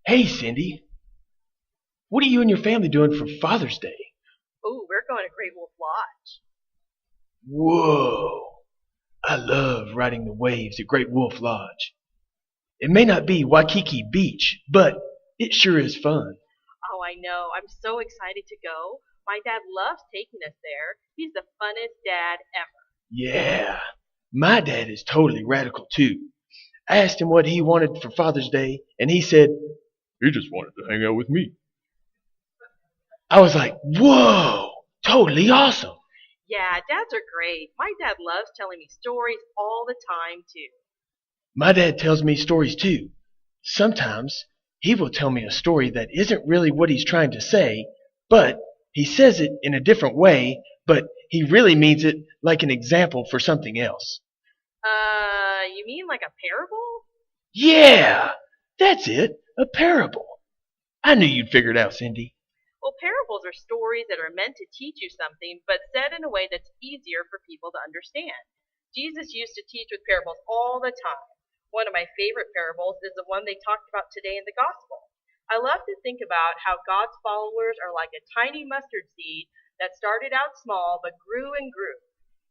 Hey, Cindy, what are you and your family doing for Father's Day? Oh, we're going to Great Wolf Lodge. Whoa, I love riding the waves at Great Wolf Lodge. It may not be Waikiki Beach, but it sure is fun. Oh, I know. I'm so excited to go. My dad loves taking us there. He's the funnest dad ever. Yeah, my dad is totally radical too. I asked him what he wanted for Father's Day, and he said he just wanted to hang out with me. I was like, whoa, totally awesome. Yeah, dads are great. My dad loves telling me stories all the time, too. My dad tells me stories too. Sometimes he will tell me a story that isn't really what he's trying to say, but he says it in a different way, but he really means it like an example for something else. You mean like a parable? Yeah, that's it, a parable. I knew you'd figure it out, Cindy. Well, parables are stories that are meant to teach you something, but said in a way that's easier for people to understand. Jesus used to teach with parables all the time. One of my favorite parables is the one they talked about today in the gospel. I love to think about how God's followers are like a tiny mustard seed that started out small but grew and grew.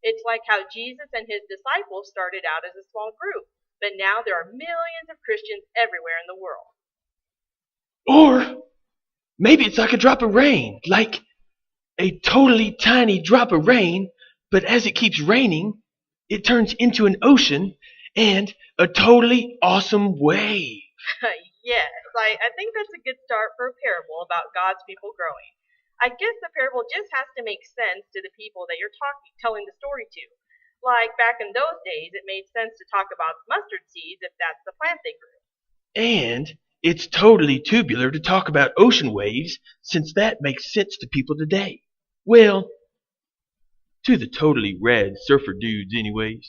It's like how Jesus and his disciples started out as a small group, but now there are millions of Christians everywhere in the world. Or maybe it's like a drop of rain, like a totally tiny drop of rain, but as it keeps raining, it turns into an ocean and a totally awesome wave. Yes, I think that's a good start for a parable about God's people growing. I guess the parable just has to make sense to the people that you're telling the story to. Like back in those days, it made sense to talk about mustard seeds if that's the plant they grew. And it's totally tubular to talk about ocean waves since that makes sense to people today. Well, to the totally rad surfer dudes, anyways.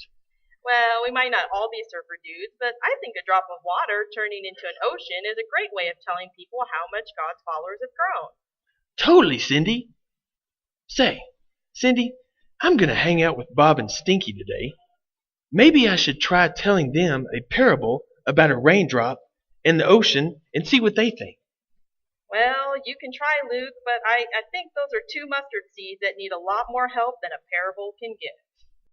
Well, we might not all be surfer dudes, but I think a drop of water turning into an ocean is a great way of telling people how much God's followers have grown. Totally, Cindy. Say, Cindy, I'm gonna hang out with Bob and Stinky today. Maybe I should try telling them a parable about a raindrop in the ocean and see what they think. Well, you can try, Luke, but I think those are two mustard seeds that need a lot more help than a parable can give.